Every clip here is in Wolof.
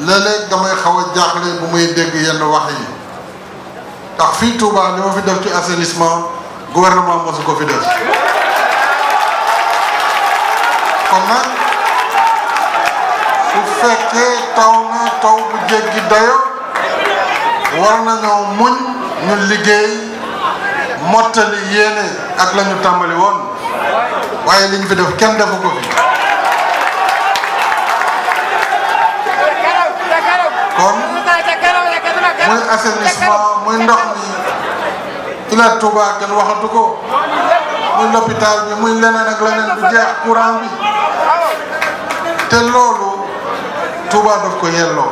léeg-léeg damay xaw a jaaxle bu muy dégg yenn wax yi ndax fii Touba li ma fi def ci assainissement gouvernement mosu ko fi def kon nag su fekkee taw na taw bu jéggi dayo war nañoo muñ ñu liggéey mottali yéene ak la ñu tàmbali woon waaye li ñu fi def kenn defu ko fi kon muy assainissement muy ndox mi Ila Touba kenn waxatu ko muy l'hôpital bi muy leneen ak leneen du jeex courant bi te loolu Touba daf ko yelloo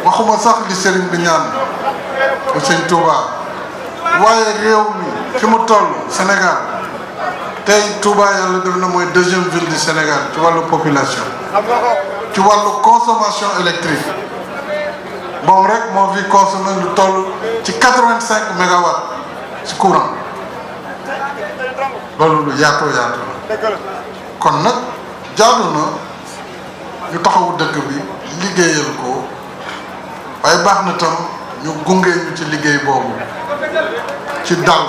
waxuma sax li sëriñ bi ñaan bu sëñ Touba waaye réew mi fi mu toll Sénégal tey Touba yàlla def na mooy deuxième ville du Sénégal ci wàllu population ci wàllu consommation électrique moom rek moo fi consommé lu toll ci 85 mégawatts ci courant loolu lu yaatoo yaatu la kon nag jaadu na ñu taxawu dëkk bi liggéeyal ko waaye baax na tam ñu gunge ñu ci liggéey boobu ci dal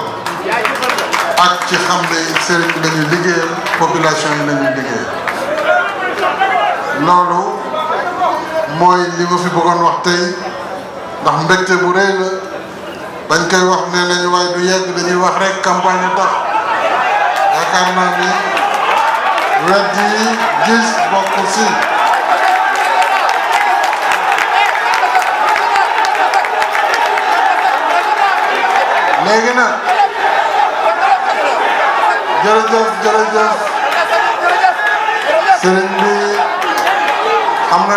ak ci xam ne sëriñ bi lañuy liggéeyal population yi lañuy liggéeyal loolu mooy li ma fi bëggoon wax tey ndax mbégte bu rëy la bañ koy wax nee nañu waaye du yegg dañuy wax rek campagne tax yaakaar naa ni wedd yi gis bokk si léegi nag jërëjëf sëriñ bi xam nga